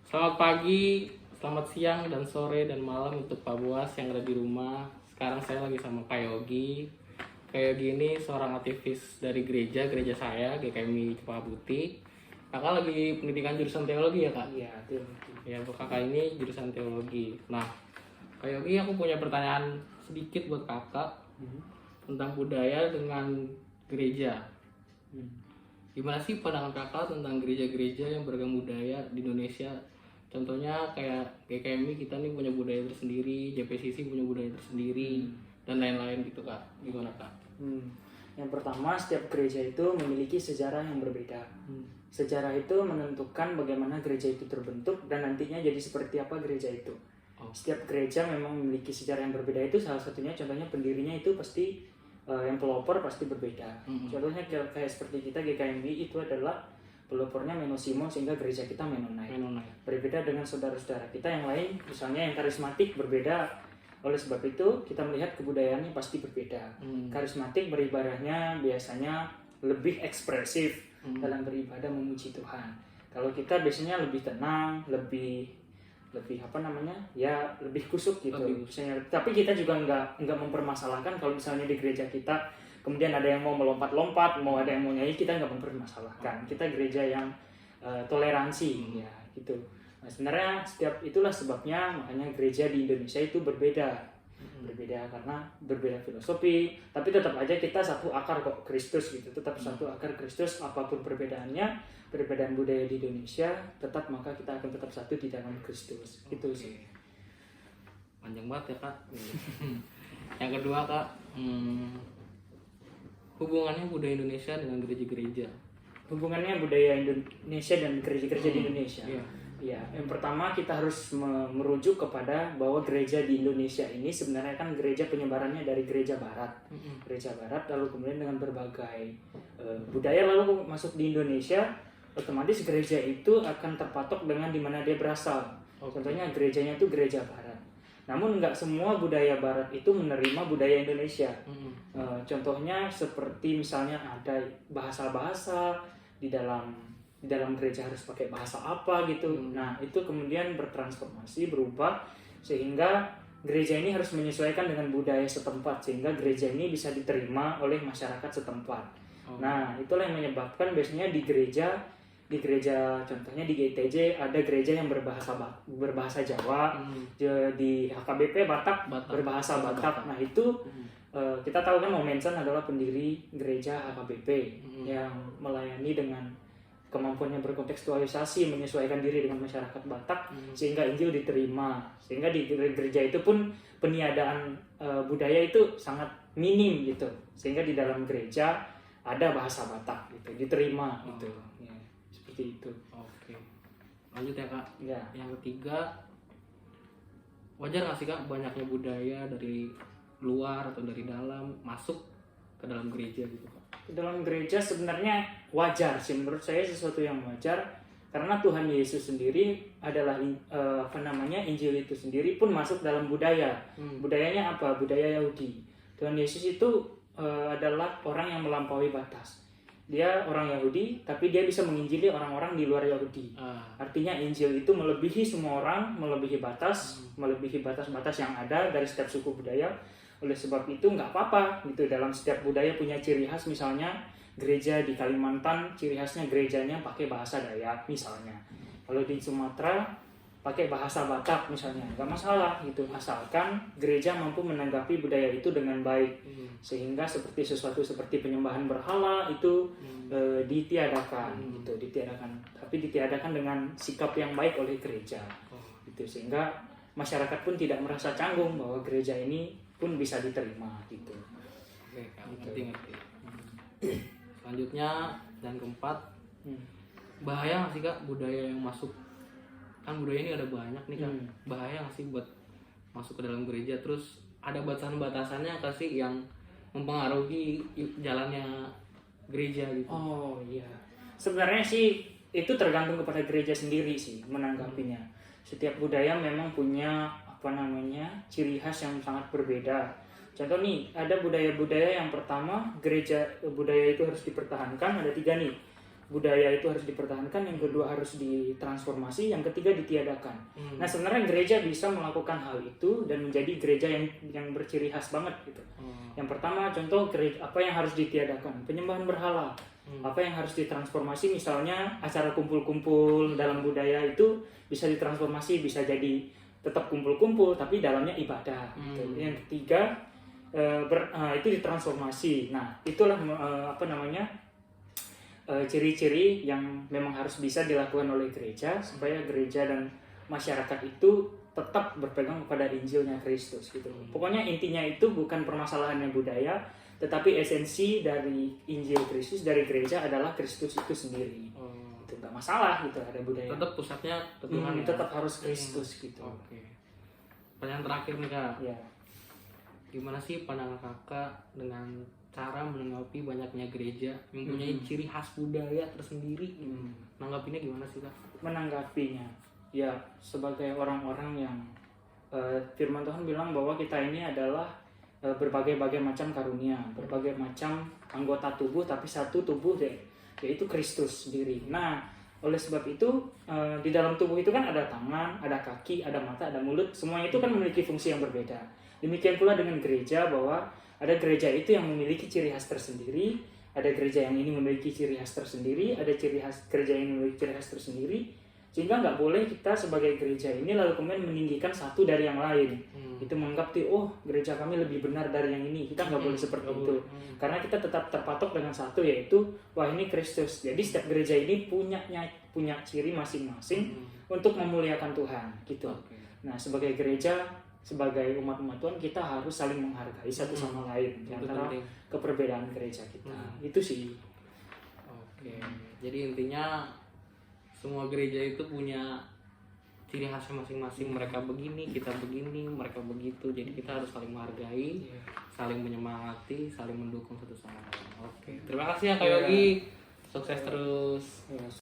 Selamat pagi, selamat siang, dan sore, dan malam untuk Pak Buas yang ada di rumah. Sekarang saya lagi sama Kak Yogi. Kak Yogi ini seorang aktivis dari gereja saya, GKMI Cepaka Putih. Kakak lagi pendidikan jurusan teologi ya, Kak? Iya, teologi. Ya, kakak ini jurusan teologi. Nah, Kak Yogi, aku punya pertanyaan sedikit buat kakak tentang budaya dengan gereja. Gimana sih pandangan kakak tentang gereja-gereja yang beragam budaya di Indonesia? Contohnya kayak GKMI kita nih punya budaya tersendiri, JPCC punya budaya tersendiri, dan lain-lain gitu kak. Gimana kak? Yang pertama, setiap gereja itu memiliki sejarah yang berbeda. Sejarah itu menentukan bagaimana gereja itu terbentuk dan nantinya jadi seperti apa gereja itu. Setiap gereja memang memiliki sejarah yang berbeda. Itu salah satunya, contohnya pendirinya itu pasti yang pelopor pasti berbeda. Contohnya kayak seperti kita GKMI itu adalah pelopornya Menosimon sehingga gereja kita Mennonite. Berbeda dengan saudara-saudara kita yang lain, misalnya yang karismatik berbeda. Oleh sebab itu kita melihat kebudayaannya pasti berbeda. Karismatik beribadahnya biasanya lebih ekspresif dalam beribadah memuji Tuhan. Kalau kita biasanya lebih tenang, lebih lebih kusuk gitu. Misalnya, tapi kita juga nggak mempermasalahkan kalau misalnya di gereja kita kemudian ada yang mau melompat-lompat, mau ada yang mau nyanyi, kita nggak mempermasalahkan. Kita gereja yang toleransi ya gitu. Nah, sebenarnya itulah sebabnya makanya gereja di Indonesia itu berbeda karena berbeda filosofi, tapi tetap aja kita satu akar kok, Kristus gitu. Tetap satu akar Kristus, apapun perbedaannya, perbedaan budaya di Indonesia, tetap maka kita akan tetap satu di dalam Kristus. Itu sih. Panjang banget ya kak. Yang kedua kak, hubungannya budaya Indonesia dengan gereja-gereja. Hubungannya budaya Indonesia dan gereja-gereja di Indonesia. Iya. Ya, yang pertama kita harus merujuk kepada bahwa gereja di Indonesia ini sebenarnya kan gereja penyebarannya dari gereja Barat. Gereja Barat lalu kemudian dengan berbagai budaya lalu masuk di Indonesia, otomatis gereja itu akan terpatok dengan di mana dia berasal. Contohnya gerejanya itu gereja Barat. Namun nggak semua budaya Barat itu menerima budaya Indonesia. Contohnya seperti misalnya ada bahasa-bahasa di dalam gereja harus pakai bahasa apa gitu. Nah, itu kemudian bertransformasi, berubah sehingga gereja ini harus menyesuaikan dengan budaya setempat sehingga gereja ini bisa diterima oleh masyarakat setempat. Nah, itulah yang menyebabkan biasanya di gereja contohnya di GTJ ada gereja yang berbahasa Jawa, di HKBP Batak berbahasa Batak. Nah, itu kita tahu kan Momenson adalah pendiri gereja HKBP yang melayani dengan kemampuannya berkontekstualisasi, menyesuaikan diri dengan masyarakat Batak sehingga Injil diterima. Sehingga di gereja itu pun peniadaan budaya itu sangat minim gitu. Sehingga di dalam gereja ada bahasa Batak gitu, diterima gitu. Ya, seperti itu. Oke. Lanjut ya kak. Ya. Yang ketiga, wajar nggak sih kak banyaknya budaya dari luar atau dari dalam masuk ke dalam gereja gitu kak? Dalam gereja sebenarnya wajar sih, menurut saya sesuatu yang wajar karena Tuhan Yesus sendiri adalah Injil itu sendiri pun masuk dalam budaya. Budayanya apa? Budaya Yahudi. Tuhan Yesus itu adalah orang yang melampaui batas. Dia orang Yahudi tapi dia bisa menginjili orang-orang di luar Yahudi. Artinya Injil itu melebihi semua orang, melebihi batas-batas yang ada dari setiap suku budaya. Oleh sebab itu nggak apa-apa gitu, dalam setiap budaya punya ciri khas. Misalnya gereja di Kalimantan ciri khasnya gerejanya pakai bahasa Dayak misalnya. Kalau di Sumatera pakai bahasa Batak misalnya, nggak masalah gitu, asalkan gereja mampu menanggapi budaya itu dengan baik sehingga sesuatu seperti penyembahan berhala itu ditiadakan gitu, tapi ditiadakan dengan sikap yang baik oleh gereja gitu, sehingga masyarakat pun tidak merasa canggung bahwa gereja ini pun bisa diterima gitu. Oke, ngerti. Selanjutnya dan keempat, bahaya nggak sih kak budaya yang masuk? Kan budaya ini ada banyak nih kak. Bahaya nggak sih buat masuk ke dalam gereja? Terus ada batasan-batasannya nggak sih yang mempengaruhi jalannya gereja gitu? Oh iya, sebenarnya sih itu tergantung kepada gereja sendiri sih menanggapinya. Setiap budaya memang punya ciri khas yang sangat berbeda. Contoh nih, ada budaya-budaya yang pertama budaya itu harus dipertahankan, ada 3 nih. budaya itu harus dipertahankan, yang kedua harus ditransformasi, yang ketiga ditiadakan. Nah sebenarnya gereja bisa melakukan hal itu dan menjadi gereja yang berciri khas banget gitu. Yang pertama contoh gereja, apa yang harus ditiadakan? Penyembahan berhala. Apa yang harus ditransformasi, misalnya acara kumpul-kumpul dalam budaya itu bisa ditransformasi, bisa jadi tetap kumpul-kumpul tapi dalamnya ibadah gitu. Yang ketiga itu ditransformasi. Nah itulah ciri-ciri yang memang harus bisa dilakukan oleh gereja supaya gereja dan masyarakat itu tetap berpegang kepada Injilnya Kristus gitu. Pokoknya intinya itu bukan permasalahannya budaya, tetapi esensi dari Injil Kristus, dari gereja adalah Kristus itu sendiri. Itu nggak masalah gitu ada budaya. Tetap pusatnya ke Tuhan ya? Tetap harus Kristus gitu. Oke. Pertanyaan terakhir nih Kak. Ya. Gimana sih pandangan Kakak dengan cara menanggapi banyaknya gereja yang punya ciri khas budaya tersendiri? Menanggapinya gimana sih Kak? Menanggapinya ya sebagai orang-orang yang firman Tuhan bilang bahwa kita ini adalah berbagai-bagai macam karunia, berbagai macam anggota tubuh, tapi satu tubuh yaitu Kristus sendiri. Nah, oleh sebab itu di dalam tubuh itu kan ada tangan, ada kaki, ada mata, ada mulut, semuanya itu kan memiliki fungsi yang berbeda. Demikian pula dengan gereja, bahwa ada gereja itu yang memiliki ciri khas tersendiri, ada gereja yang ini memiliki ciri khas tersendiri, ada gereja yang memiliki ciri khas tersendiri. Sehingga nggak boleh kita sebagai gereja ini lalu kemudian meninggikan satu dari yang lain. Itu menganggap gereja kami lebih benar dari yang ini. Kita nggak boleh seperti itu. Karena kita tetap terpatok dengan satu, yaitu wah ini Kristus. Jadi setiap gereja ini punya ciri masing-masing untuk memuliakan Tuhan gitu. Nah sebagai gereja, sebagai umat Tuhan, kita harus saling menghargai satu sama lain di antara keperbedaan gereja kita. Itu sih. Oke. Jadi intinya semua gereja itu punya ciri khasnya masing-masing. Mereka begini, kita begini, mereka begitu. Jadi kita harus saling menghargai, saling menyemangati, saling mendukung satu sama lain. Oke. Terima kasih ya Kak Yogi. Sukses terus.